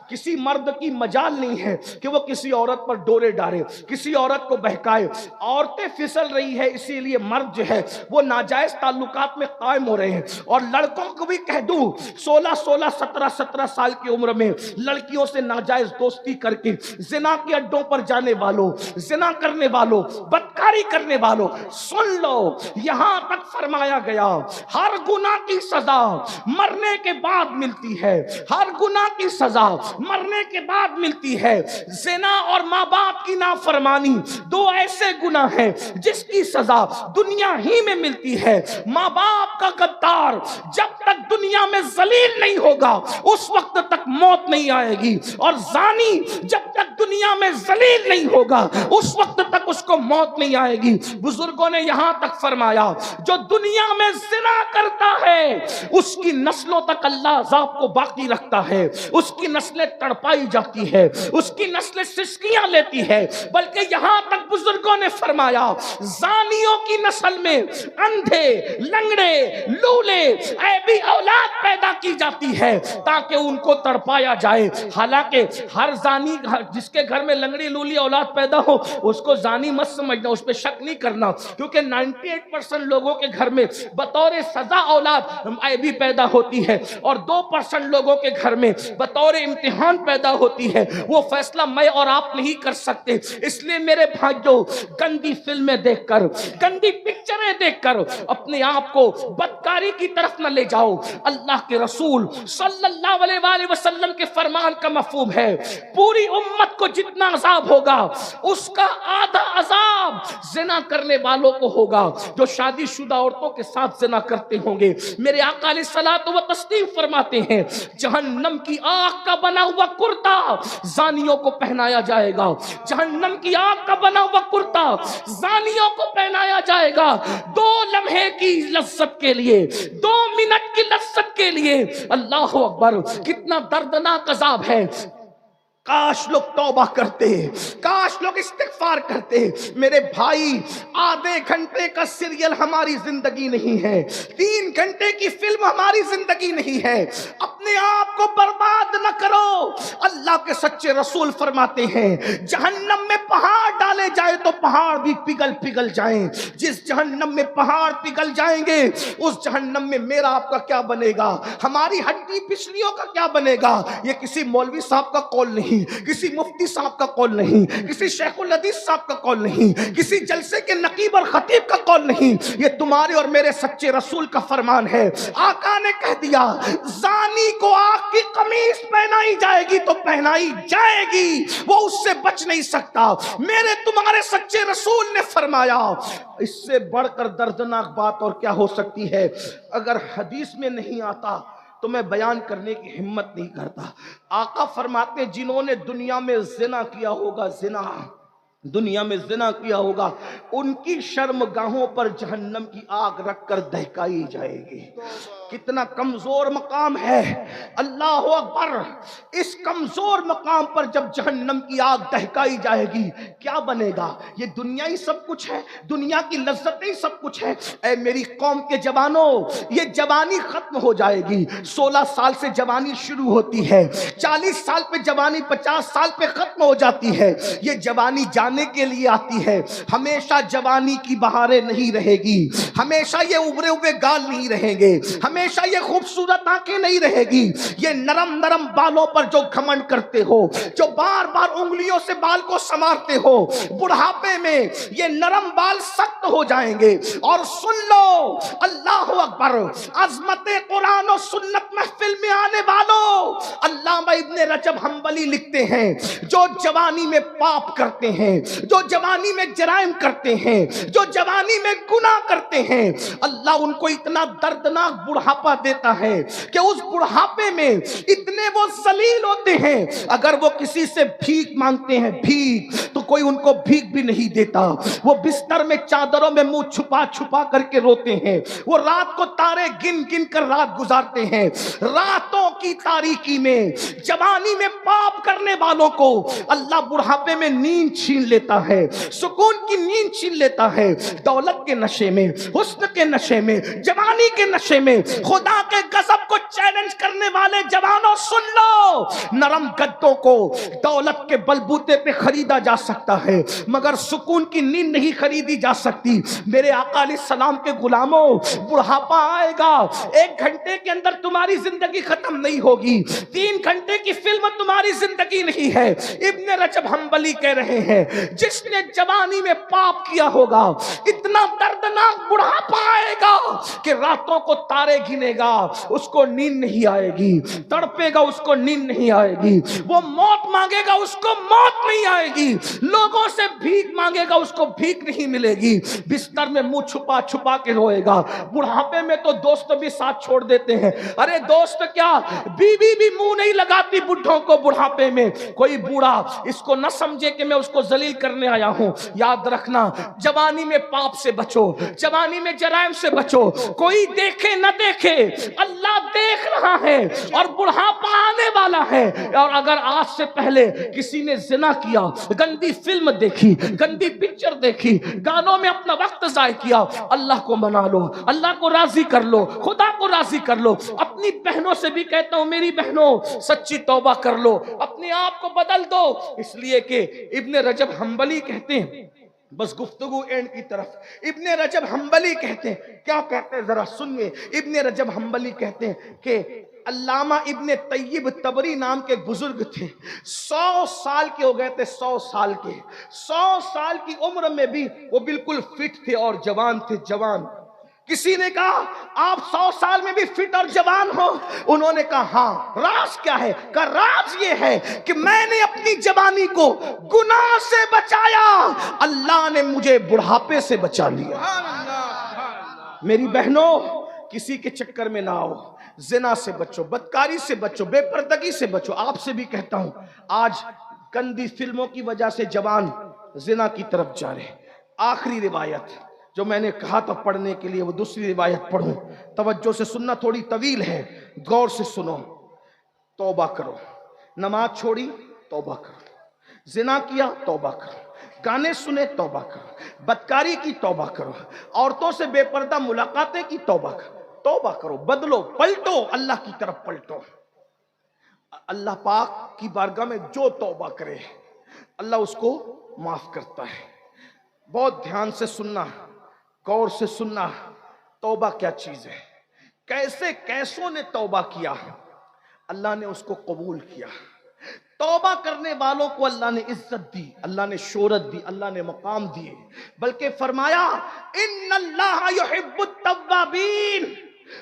کسی مرد کی مجال نہیں ہے کہ وہ کسی عورت پر ڈورے ڈالے، کسی عورت کو بہکائے۔ عورتیں پھسل رہی ہے، اسی لیے مرد جو ہے وہ ناجائز تعلقات میں قائم ہو رہے ہیں۔ اور لڑکوں کو بھی کہہ دوں، 16 سال کی عمر میں لڑکیوں سے ناجائز دوستی کر کے زنا کے اڈوں پر جانے والوں، زنا کرنے والوں، بدکاری کرنے والوں، سن لو، یہاں تک فرمایا گیا ہر گناہ کی سزا مرنے کے بعد ملتی ہے، ہر گناہ کی سزا مرنے کے بعد ملتی ہے۔ زنا اور ماں باپ کی نافرمانی دو ایسے گناہ ہیں جس کی سزا دنیا ہی میں ملتی ہے۔ ماں باپ کا غدار جب تک دنیا میں ذلیل نہیں ہوگا اس وقت تک موت نہیں آئے گی، اور زانی جب تک دنیا میں ذلیل نہیں ہوگا اس وقت تک اس کو موت نہیں آئے گی۔ بزرگوں نے یہاں تک فرمایا جو دنیا میں زنا کرتا ہے اس کی نسلوں تک اللہ عذاب کو باقی رکھتا ہے، اس کی نسلیں تڑپائی جاتی ہے، اس کی نسلیں سسکیاں لیتی ہے، بلکہ یہاں تک بزرگوں نے فرمایا زانیوں کی نسل میں اندھے، لنگڑے، لولے، عیبی اولاد پیدا کی جاتی ہے تاکہ ان کو تڑپایا جائے۔ حالانکہ ہر زانی جس کے گھر میں لنگڑی لولی اولاد پیدا ہو اس کو زانی مت سمجھنا، اس پہ شک نہیں کرنا، کیونکہ 98% لوگوں کے گھر میں بطور سزا اولاد عیبی پیدا ہوتی ہے، اور 2% لوگوں کے گھر میں بطور امتحان پیدا ہوتی ہے۔ وہ فیصلہ میں اور آپ نہیں کر سکتے۔ اس لیے میرے بھائیوں، گندی فلمیں دیکھ کر، گندی پکچریں دیکھ کر اپنے آپ کو بدکاری کی طرف نہ لے جاؤ۔ اللہ کے رسول صلی اللہ علیہ وآلہ وسلم کے فرمان کا مفہوم ہے پوری امت کو جتنا عذاب ہوگا اس کا آدھا عذاب زنا کرنے والوں کو ہوگا جو شادی شدہ عورتوں کے ساتھ زنا کرتے ہوں گے۔ میرے آقا علیہ الصلوۃ والتسلیم فرماتے ہیں جہنم کی آگ کا بنا ہوا کرتا زانیوں کو پہنایا جائے گا، جہنم کی آگ کا بنا ہوا کرتا زانیوں کو پہنایا جائے گا 2 لمحے کی لذت کے لیے، 2 منٹ کی لذت کے لیے۔ اللہ اکبر، کتنا دردناک عذاب ہے۔ کاش لوگ توبہ کرتے، کاش لوگ استغفار کرتے۔ میرے بھائی، آدھے گھنٹے کا سیریل ہماری زندگی نہیں ہے، 3 گھنٹے کی فلم ہماری زندگی نہیں ہے۔ اپنے آپ کو برباد نہ کرو۔ اللہ کے سچے رسول فرماتے ہیں جہنم میں پہاڑ ڈالے جائے تو پہاڑ بھی پگھل پگھل جائیں۔ جس جہنم میں پہاڑ پگھل جائیں گے اس جہنم میں میرا آپ کا کیا بنے گا، ہماری ہڈی پسلیوں کا کیا بنے گا؟ یہ کسی مولوی صاحب کا قول نہیں، کسی مفتی صاحب کا قول نہیں، کسی شیخ الحدیث صاحب کا قول نہیں، کسی جلسے کے نقیب اور خطیب کا قول نہیں، یہ تمہارے اور میرے سچے رسول کا فرمان ہے۔ آقا نے کہہ دیا زانی کو آگ کی قمیص پہنائی جائے گی تو پہنائی جائے گی، وہ اس سے بچ نہیں سکتا۔ میرے تمہارے سچے رسول نے فرمایا اس سے بڑھ کر دردناک بات اور کیا ہو سکتی ہے؟ اگر حدیث میں نہیں آتا تو میں بیان کرنے کی ہمت نہیں کرتا۔ آقا فرماتے ہیں جنہوں نے دنیا میں زنا کیا ہوگا، زنا دنیا میں زنا کیا ہوگا، ان کی شرمگاہوں پر جہنم کی آگ رکھ کر دہکائی جائے گی۔ کتنا کمزور مقام ہے، اللہ اکبر۔ اس کمزور مقام پر جب جہنم کی آگ دہکائی جائے گی کیا بنے گا؟ یہ دنیا ہی سب کچھ ہے، دنیا کی لذتیں سب کچھ ہے۔ اے میری قوم کے جوانوں، یہ جوانی ختم ہو جائے گی۔ 16 سال سے جوانی شروع ہوتی ہے، 40 سال پہ جوانی 50 سال پہ ختم ہو جاتی ہے۔ یہ جوانی جانے کے لیے آتی ہے، ہمیشہ جوانی کی بہاریں نہیں رہے گی، ہمیشہ یہ ابھرے ہوئے گال نہیں رہیں گے، ہمیشہ یہ خوبصورت آنکھیں نہیں رہے گی۔ یہ نرم نرم بالوں پر جو گھمنڈ کرتے ہو، جو بار بار انگلیوں سے بال کو سنوارتے ہو، بڑھاپے میں یہ نرم بال سخت ہو جائیں گے۔ اور سن لو، اللہ اکبر، عظمت قرآن و سنت محفل میں آنے والوں، علامہ ابن رجب حنبلی لکھتے ہیں جو جوانی میں پاپ کرتے ہیں، جو جوانی میں جرائم کرتے ہیں، جو جوانی میں گناہ کرتے ہیں، اللہ ان کو اتنا دردناک بڑھاپا دیتا ہے کہ اس بڑھاپے میں اتنے وہ ذلیل ہوتے ہیں، اگر وہ کسی سے بھیک مانگتے ہیں بھیک تو کوئی ان کو بھیک بھی نہیں دیتا۔ وہ بستر میں چادروں میں منہ چھپا چھپا کر کے روتے ہیں، وہ رات کو تارے گن گن کر رات گزارتے ہیں۔ راتوں کی تاریکی میں جوانی میں پاپ کرنے والوں کو اللہ بڑھاپے میں نیند چھین لیتا ہے، سکون کی نیند چھین لیتا ہے۔ دولت کے نشے میں، حسن کے نشے میں، جوانی کے نشے میں خدا کے غضب کو چیلنج کرنے والے جوانوں سن لو، نرم گدوں کو دولت کے بلبوتے پہ خریدا جا سکتا ہے مگر سکون کی نیند نہیں خریدی جا سکتی۔ میرے آقا علیہ السلام کے غلاموں، بڑھاپا آئے گا، 1 گھنٹے کے اندر تمہاری زندگی ختم نہیں ہوگی، 3 گھنٹے کی فلم تمہاری زندگی نہیں ہے۔ ابن رجب حنبلی کہہ رہے ہیں جس نے جوانی میں پاپ کیا ہوگا اتنا دردناک بڑھاپا آئے گا کہ راتوں کو تارے گنے گا، اس کو نیند نہیں آئے گی، تڑپے گا اس کو نیند نہیں آئے گی، وہ موت مانگے گا اس کو موت نہیں آئے گی، لوگوں سے بھیک مانگے گا اس کو بھیک نہیں ملے گی، بستر میں منہ چھپا چھپا کے روئے گا۔ بڑھاپے میں تو دوست بھی ساتھ چھوڑ دیتے ہیں، ارے دوست کیا بیوی بھی منہ نہیں لگاتی بڈھوں کو بڑھاپے میں۔ کوئی بوڑھا اس کو نہ سمجھے کہ میں اس کو ذلیل کرنے آیا ہوں، یاد رکھنا جوانی میں پاپ سے بچو، جوانی میں جرائم سے بچو، کوئی دیکھے نہ دیکھے اللہ دیکھ رہا ہے اور بڑھاپا آنے والا ہے۔ اور اگر آج سے پہلے کسی نے زنا کیا، گندی فلم دیکھی، گندی پکچر دیکھی، گانوں میں اپنا وقت ضائع کیا، اللہ کو منا لو، اللہ کو راضی کر لو، خدا کو راضی کر لو۔ اپنی بہنوں سے بھی کہتا ہوں میری بہنوں سچی توبہ کر لو، اپنے آپ کو بدل دو، اس لیے کہ ابن رجب حنبلی کہتے ہیں، بس گفتگو اینڈ کی طرف، ابن رجب حنبلی کہتے ہیں، کیا کہتے ہیں ذرا سنیے۔ ابن رجب حنبلی کہتے ہیں کہ علامہ ابن طیب تبری نام کے ایک بزرگ تھے، 100 سال کے ہو گئے تھے، 100 سال کے، 100 سال کی عمر میں بھی وہ بالکل فٹ تھے اور جوان تھے، جوان۔ کسی نے کہا آپ 100 سال میں بھی فٹ اور جوان ہو؟ انہوں نے کہا ہاں۔ راز کیا ہے؟ کہا راز یہ ہے کہ میں نے اپنی جوانی کو گناہ سے بچایا، اللہ نے مجھے بڑھاپے سے بچا لیا۔ میری بہنوں کسی کے چکر میں نہ آؤ، زنا سے بچو، بدکاری سے بچو، بے پردگی سے بچو۔ آپ سے بھی کہتا ہوں آج گندی فلموں کی وجہ سے جوان زنا کی طرف جا رہے۔ آخری روایت جو میں نے کہا تھا پڑھنے کے لیے وہ دوسری روایت پڑھوں، توجہ سے سننا، تھوڑی طویل ہے، غور سے سنو۔ توبہ کرو، نماز چھوڑی توبہ کرو، زنا کیا توبہ کرو، گانے سنے توبہ کرو، بدکاری کی توبہ کرو، عورتوں سے بے پردہ ملاقاتیں کی توبہ کرو، توبہ کرو، بدلو، پلٹو، اللہ کی طرف پلٹو۔ اللہ پاک کی بارگاہ میں جو توبہ کرے اللہ اس کو معاف کرتا ہے۔ بہت دھیان سے سننا، غور سے سننا، توبہ کیا چیز ہے، کیسے کیسوں نے توبہ کیا، اللہ نے اس کو قبول کیا۔ توبہ کرنے والوں کو اللہ نے عزت دی، اللہ نے شہرت دی، اللہ نے مقام دیے، بلکہ فرمایا ان اللہ یحب التوابین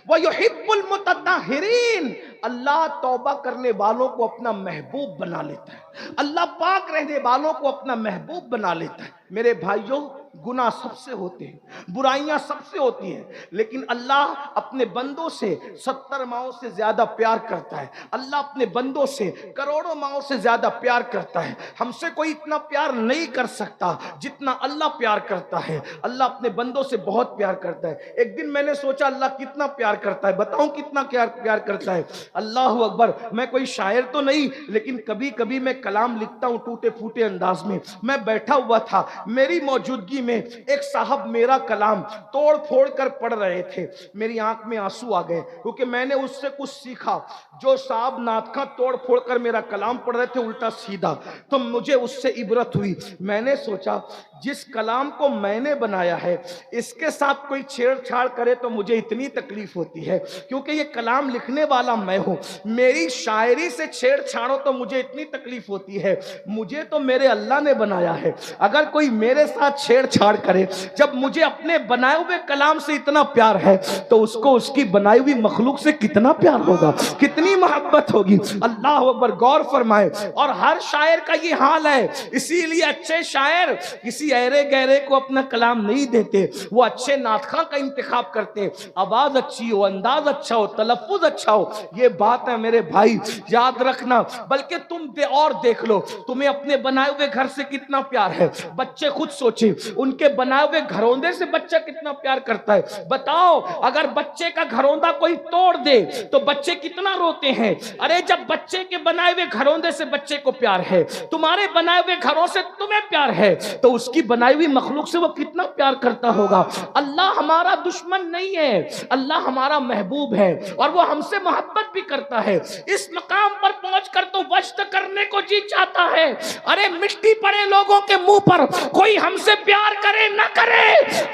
ویحب المتطہرین۔ اللہ توبہ کرنے والوں کو اپنا محبوب بنا لیتا ہے، اللہ پاک رہنے والوں کو اپنا محبوب بنا لیتا ہے۔ میرے بھائیوں گناہ سب سے ہوتے ہیں، برائیاں سب سے ہوتی ہیں، لیکن اللہ اپنے بندوں سے 70 ماؤں سے زیادہ پیار کرتا ہے، اللہ اپنے بندوں سے کروڑوں ماؤں سے زیادہ پیار کرتا ہے۔ ہم سے کوئی اتنا پیار نہیں کر سکتا جتنا اللہ پیار کرتا ہے، اللہ اپنے بندوں سے بہت پیار کرتا ہے۔ ایک دن میں نے سوچا اللہ کتنا پیار کرتا ہے، بتاؤں کتنا پیار کرتا ہے؟ اللہ اکبر۔ میں کوئی شاعر تو نہیں، لیکن کبھی کبھی میں کلام لکھتا ہوں ٹوٹے پھوٹے انداز میں۔ میں بیٹھا ہوا تھا، میری موجودگی میں ایک صاحب میرا کلام توڑ پھوڑ کر پڑھ رہے تھے، میری آنکھ میں آنسو آ گئے، کیونکہ میں نے اس سے کچھ سیکھا۔ جو صاحب نعت خواں توڑ پھوڑ کر میرا کلام پڑھ رہے تھے الٹا سیدھا، تو مجھے اس سے عبرت ہوئی۔ میں نے سوچا جس کلام کو میں نے بنایا ہے اس کے ساتھ کوئی چھیڑ چھاڑ کرے تو مجھے اتنی تکلیف ہوتی ہے، کیونکہ یہ کلام لکھنے والا میں ہوں، میری شاعری سے چھیڑ چھاڑو تو مجھے اتنی تکلیف ہوتی ہے۔ مجھے تو میرے اللہ نے بنایا ہے، اگر کوئی میرے ساتھ چھیڑ چھاڑ کرے، جب مجھے اپنے بنائے ہوئے کلام سے اتنا پیار ہے تو اس کو اس کی بنائی ہوئی مخلوق سے کتنا پیار ہوگا، کتنی محبت ہوگی۔ اللہ اکبر، غور فرمائے۔ اور ہر شاعر کا یہ حال ہے، اسی لیے اچھے شاعر کسی ایرے گہرے کو اپنا کلام نہیں دیتے، وہ اچھے نعت خواں کا انتخاب کرتے ہیں، آواز اچھی ہو، انداز اچھا ہو، تلفظ اچھا ہو۔ یہ بات ہے میرے بھائی، یاد رکھنا۔ بلکہ تم اور دیکھ لو تمہیں اپنے بنائے ہوئے گھر سے کتنا پیار ہے۔ بچے خود سوچیں، ان کے بنائے ہوئے گھروندے سے بچہ کتنا پیار کرتا ہے. بتاؤ اگر بچے کا گھروندہ کوئی توڑ دے تو بچے کتنا روتے ہیں. ارے جب بچے کے بنائے ہوئے گھروندے سے بچے کو پیار ہے, تمہارے بنائے ہوئے گھروں سے تمہیں پیار ہے, تو اس کی بنائی ہوئی مخلوق سے وہ کتنا پیار کرتا ہوگا. اللہ ہمارا دشمن نہیں ہے, اللہ ہمارا محبوب ہے اور وہ ہم سے محبت بھی کرتا ہے. اس مقام پر پہنچ کر تو وجد کرنے کو جی چاہتا ہے. ارے مٹی پڑے لوگوں کے منہ پر کوئی ہم سے پیار کرے نہ کرے,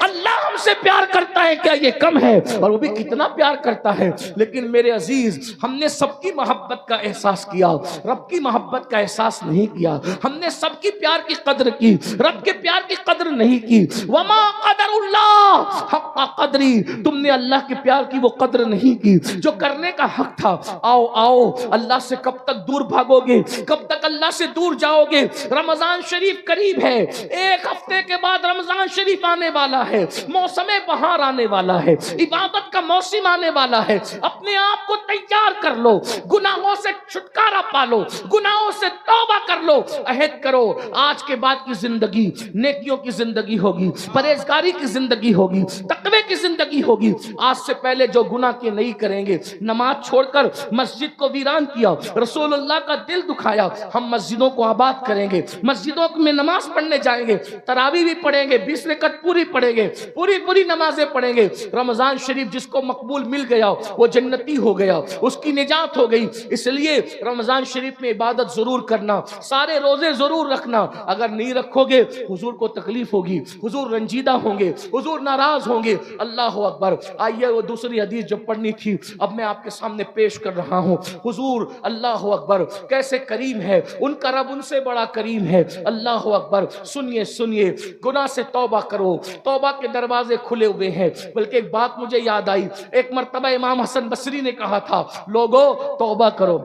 اللہ ہم سے پیار کرتا ہے, کیا یہ کم ہے؟ اور وہ بھی کتنا پیار کرتا ہے. لیکن میرے عزیز, ہم نے سب کی محبت کا احساس کیا, رب کی محبت کا احساس نہیں کیا. ہم نے سب کی پیار کی قدر کی, رب کے پیار کی قدر نہیں کی. وما قدر اللہ حق قدری, تم نے اللہ کے پیار کی وہ قدر نہیں کی جو کرنے کا حق تھا. آؤ آؤ, اللہ سے کب تک دور بھاگو گے, کب تک اللہ سے دور جاؤ گے؟ رمضان شریف قریب ہے, ایک ہفتے کے بعد رمضان شریف آنے والا ہے, موسم بہار آنے والا ہے, عبادت کا موسم آنے والا ہے. اپنے آپ کو تیار کر لو, گناہوں سے چھٹکارا پالو, گناہوں سے توبہ کر لو. عہد کرو آج کے بعد کی زندگی نیکیوں کی زندگی ہوگی, پرہیزگاری کی زندگی ہوگی, تقوی کی زندگی ہوگی. آج سے پہلے جو گناہ کے نہیں کریں گے. نماز چھوڑ کر مسجد کو ویران کیا, رسول اللہ کا دل دکھایا. ہم مسجدوں کو آباد کریں گے, مسجدوں میں نماز پڑھنے جائیں گے, تراویح بھی پڑھیں گے, 20 رکعت پوری پڑھیں گے, پوری نمازیں پڑھیں گے. رمضان شریف جس کو مقبول مل گیا وہ جنتی ہو گیا, اس کی نجات ہو گئی. اس لیے رمضان شریف میں عبادت ضرور کرنا, سارے روزے ضرور رکھنا. اگر نہیں رکھو گے حضور کو تکلیف ہوگی, حضور رنجیدہ ہوں گے, حضور ناراض ہوں گے. اللہ اکبر. آئیے وہ دوسری حدیث جو پڑھنی تھی اب میں آپ کے سامنے پیش کر رہا ہوں. حضور اللہ اکبر کیسے کریم ہے, ان کا رب ان سے بڑا کریم ہے. اللہ اکبر. سنیے سنیے, گناہ سے توبہ کرو, توبہ کے دروازے کھلے ہوئے ہیں. بلکہ ایک بات مجھے یاد آئی, ایک مرتبہ امام حسن بصری نے کہا تھا لوگو توبہ کرو.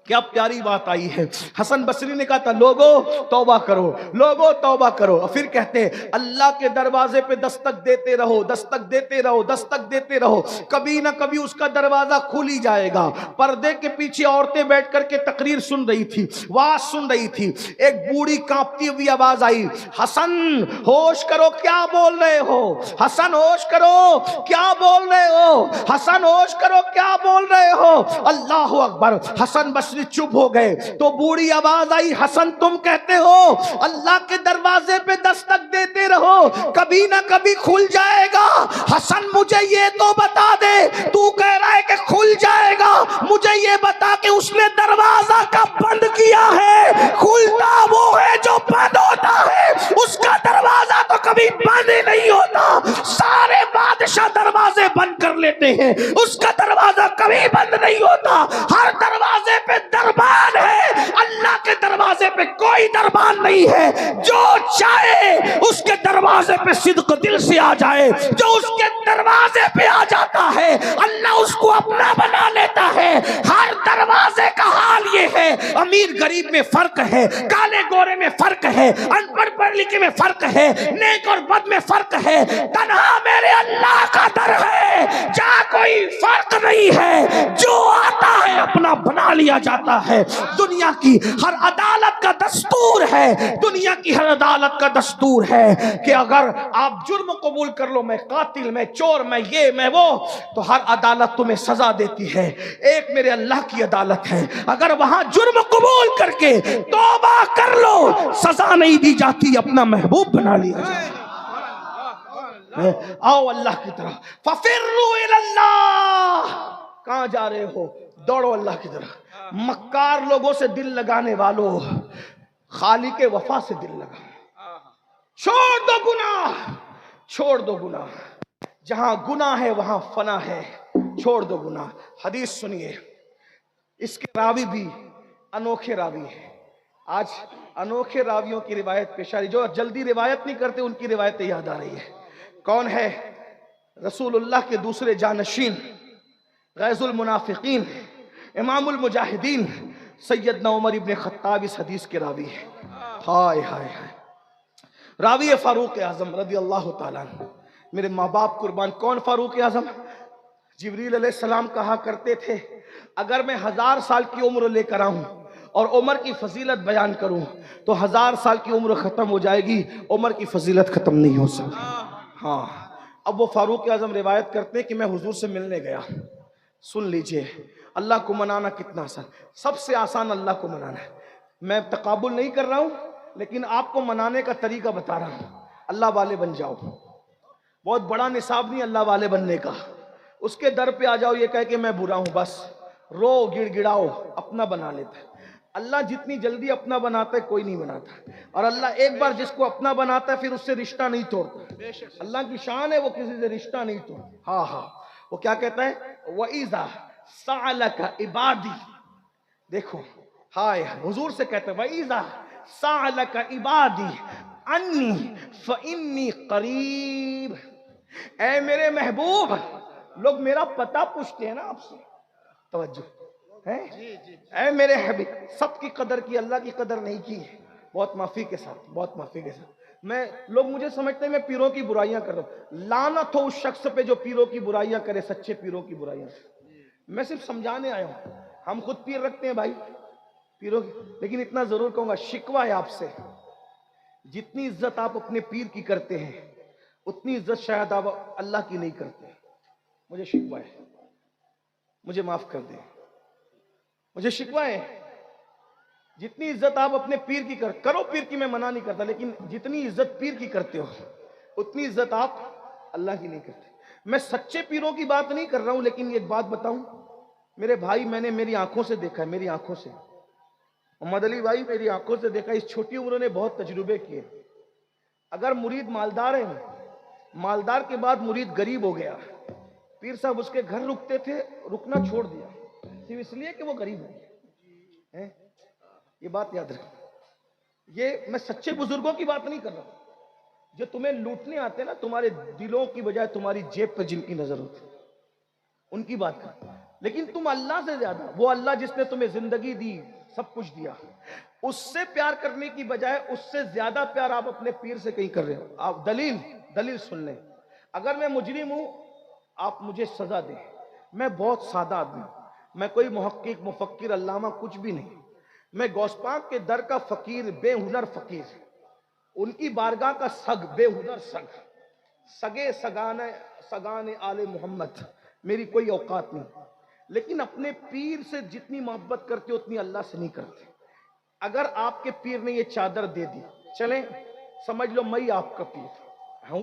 کیا پیاری بات آئی ہے. حسن بصری نے کہا تھا لوگو توبہ کرو, لوگو توبہ کرو. اور پھر کہتے ہیں اللہ کے دروازے پہ دستک دیتے رہو, دستک دیتے رہو, دستک دیتے رہو, کبھی نہ کبھی اس کا دروازہ کھل ہی جائے گا. پردے کے پیچھے عورتیں بیٹھ کر کے تقریر سن رہی تھی, واز سن رہی تھی. ایک بوڑھی کانپتی ہوئی آواز آئی, حسن ہوش کرو کیا بول رہے ہو, حسن ہوش کرو کیا بول رہے ہو, حسن ہوش کرو کیا بول رہے ہو. اللہ اکبر. حسن بصری چپ ہو گئے تو بوڑھی آواز آئی, حسن تم کہتے ہو اللہ کے دروازے پہ دستک دیتے رہو, کبھی نہ کبھی کھل جائے گا. حسن مجھے یہ تو بتا دے, تو کہہ رہا ہے کہ کھل جائے گا, مجھے یہ بتا کہ اس نے دروازہ کب بند کیا ہے. کھلتا وہ ہے جو بند ہوتا ہے, اس کا دروازہ تو کبھی بند ہی نہیں ہوتا. سارے بادشاہ دروازے بند کر لیتے ہیں, اس کا دروازہ کبھی بند نہیں ہوتا. ہر دروازے پہ دربان ہے, اللہ کے دروازے پہ کوئی دربان نہیں ہے. جو چاہے اس کے دروازے پہ صدق دل سے آ جائے, جو اس کے دروازے پہ آ جاتا ہے اللہ اس کو اپنا بنا لیتا ہے. ہر دروازے کا حال یہ ہے, امیر غریب میں فرق ہے, کالے گورے میں فرق ہے, ان پڑھ پڑھ لکھے میں فرق ہے, نیک اور بد میں فرق ہے. تنہا میرے اللہ کا در ہے, جہاں کوئی فرق نہیں ہے, جو آتا ہے اپنا بنا لیا جاتا ہے. دنیا کی ہر عدالت کا دستور ہے, دنیا کی ہر عدالت کا دستور ہے کہ اگر آپ جرم قبول کر لو, میں قاتل, میں چور, میں یہ میں وہ, تو ہر عدالت تمہیں سزا دیتی ہے. ایک میرے اللہ کی عدالت ہے, اگر وہاں جرم قبول کر کے توبہ کر لو سزا نہیں دی جاتی, اپنا محبوب بنا لیا جاتا ہے. آؤ اللہ کی طرف, ففروا الی اللہ. کہاں جا رہے ہو؟ دوڑو اللہ کی طرف. مکار لوگوں سے دل لگانے والوں, خالق وفا سے دل لگا. چھوڑ دو گناہ, چھوڑ دو گناہ. جہاں گناہ ہے وہاں فنا ہے, چھوڑ دو گناہ. حدیث سنیے, اس کے راوی بھی انوکھے راوی ہیں. آج انوکھے راویوں کی روایت پیش آ رہی, جو جلدی روایت نہیں کرتے ان کی روایتیں یاد آ رہی ہے. کون ہے؟ رسول اللہ کے دوسرے جانشین, غیظ المنافقین, امام المجاہدین سیدنا عمر ابن خطاب اس حدیث کے راوی ہیں. ہائے ہائے ہائے. راوی فاروق اعظم رضی اللہ تعالیٰ عنہ. میرے ماں باپ قربان. کون فاروق اعظم؟ جبریل علیہ السلام کہا کرتے تھے اگر میں 1000 سال کی عمر لے کر آؤں اور عمر کی فضیلت بیان کروں تو 1000 سال کی عمر ختم ہو جائے گی، عمر کی فضیلت ختم نہیں ہو سکتی۔ ہاں، اب وہ فاروق اعظم روایت کرتے ہیں کہ میں حضور سے ملنے گیا۔ سن لیجئے، اللہ کو منانا کتنا آسان، سب سے آسان اللہ کو منانا ہے۔ میں تقابل نہیں کر رہا ہوں، لیکن آپ کو منانے کا طریقہ بتا رہا ہوں۔ اللہ والے بن جاؤ، بہت بڑا نصاب نہیں اللہ والے بننے کا، اس کے در پہ آ جاؤ یہ کہہ کہ میں برا ہوں، بس رو گڑ گڑاؤ، اپنا بنا لیتا ہے۔ اللہ جتنی جلدی اپنا بناتا ہے کوئی نہیں بناتا، اور اللہ ایک بار جس کو اپنا بناتا ہے پھر اس سے رشتہ نہیں توڑتا۔ اللہ کی شان ہے وہ کسی سے رشتہ نہیں توڑتا۔ ہاں ہاں، وہ کیا کہتا ہے، وَإِذَا سَأَلَكَ عِبَادِي، دیکھو ہائے حضور سے کہتے ہیں وَإِذَا سَأَلَكَ عِبَادِي عَنِّي فَإِنِّي قَرِيبٌ، اے میرے محبوب، لوگ میرا پتہ پوچھتے ہیں نا آپ سے، توجہ ہے، اے میرے حبیب، سب کی قدر کی، اللہ کی قدر نہیں کی، بہت معافی کے ساتھ، بہت معافی کے ساتھ۔ لوگ مجھے سمجھتے ہیں میں پیروں کی برائیاں کر رہا ہوں، لعنت ہو اس شخص پہ جو پیروں کی برائیاں کرے، سچے پیروں کی برائیاں۔ میں صرف سمجھانے آیا ہوں، ہم خود پیر رکھتے ہیں بھائی پیروں کی، لیکن اتنا ضرور کہوں گا، شکوہ ہے آپ سے، جتنی عزت آپ اپنے پیر کی کرتے ہیں اتنی عزت شاید آپ اللہ کی نہیں کرتے۔ مجھے شکوہ ہے، مجھے معاف کر دیں، مجھے شکوہ ہے، جتنی عزت آپ اپنے پیر کی کرو، پیر کی میں منع نہیں کرتا، لیکن جتنی عزت پیر کی کرتے ہو اتنی عزت آپ اللہ کی نہیں کرتے۔ میں سچے پیروں کی بات نہیں کر رہا ہوں، لیکن ایک بات بتاؤں میرے بھائی، میں نے میری آنکھوں سے دیکھا ہے، میری آنکھوں سے، محمد علی بھائی میری آنکھوں سے دیکھا، اس چھوٹی عمروں نے بہت تجربے کیے۔ اگر مرید مالدار ہے، مالدار کے بعد مرید غریب ہو گیا، پیر صاحب اس کے گھر رکتے تھے، رکنا چھوڑ دیا صرف اس لیے کہ وہ غریب ہے۔ یہ بات یاد رکھیں، یہ میں سچے بزرگوں کی بات نہیں کر رہا ہوں، جو تمہیں لوٹنے آتے ہیں نا، تمہارے دلوں کی بجائے تمہاری جیب پہ جن کی نظر ہوتی ہے، ان کی بات کر۔ لیکن تم اللہ سے زیادہ، وہ اللہ جس نے تمہیں زندگی دی، سب کچھ دیا، اس سے پیار کرنے کی بجائے اس سے زیادہ پیار آپ اپنے پیر سے کہیں کر رہے ہو۔ آپ دلیل سن لیں، اگر میں مجرم ہوں آپ مجھے سزا دیں، میں بہت سادہ آدمی ہوں، میں کوئی محقق مفکر علامہ کچھ بھی نہیں، میں غوث پاک کے در کا فقیر، بے ہنر فقیر، ان کی بارگاہ کا سگ، بے ہنر سگ، سگے سگانے آل محمد، میری کوئی اوقات نہیں، لیکن اپنے پیر سے جتنی محبت کرتے اتنی اللہ سے نہیں کرتے۔ اگر آپ کے پیر نے یہ چادر دے دی، چلیں سمجھ لو میں آپ کا پیر،